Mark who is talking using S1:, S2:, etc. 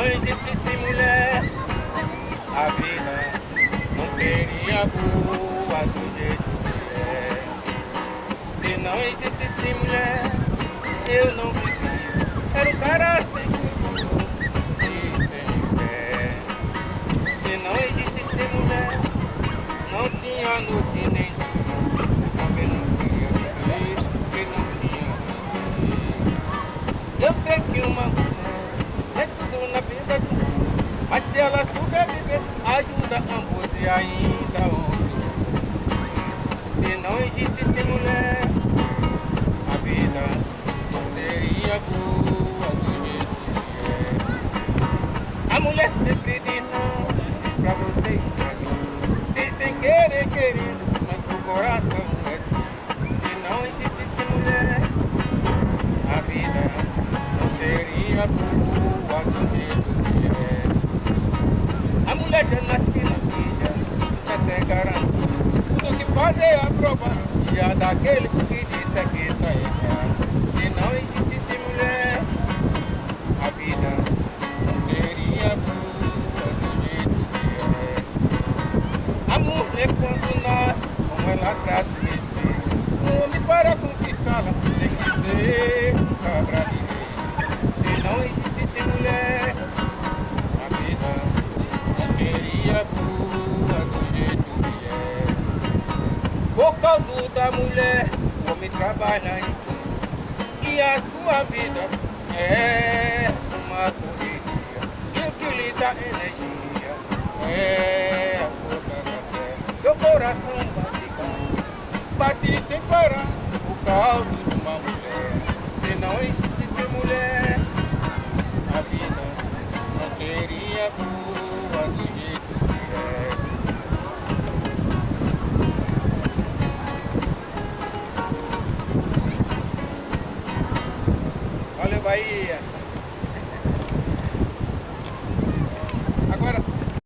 S1: não existisse mulher, a vida não seria boa do jeito que é. Se não existisse mulher, eu não vivia. Era um cara sem futuro e sem fé. Se não existisse mulher, não tinha noite nem dia. Também não queria viver, porque não tinha ninguém. Eu sei que uma mulher é tudo na vida do mundo, mas se ela sobreviver, ajuda ambos e ainda outro. Se não existisse mulher, a vida não seria boa do jeito que é. A mulher sempre diz não pra você e pra mim, diz sem querer, querendo, mas o coração é assim. Se não existisse mulher, a vida não seria boa do jeito que é. A mulher já nasce na vida, sucesso é garantido. Tudo que faz é aprovar, e a daquele que disse que tá errado. Se não existisse mulher, a vida não seria boa do jeito que é. A mulher quando nasce, como ela trata o respeito, o homem para conquistá-la tem que ser cabra de rei. Se não existisse mulher, a vida não seria boa do jeito que é. Por causa da mulher, o homem trabalha em tudo, e a sua vida é uma correria. E o que lhe dá energia é a força da fé. Meu coração bate sem parar por causa de uma mulher. Se não existisse mulher, a vida não seria boa.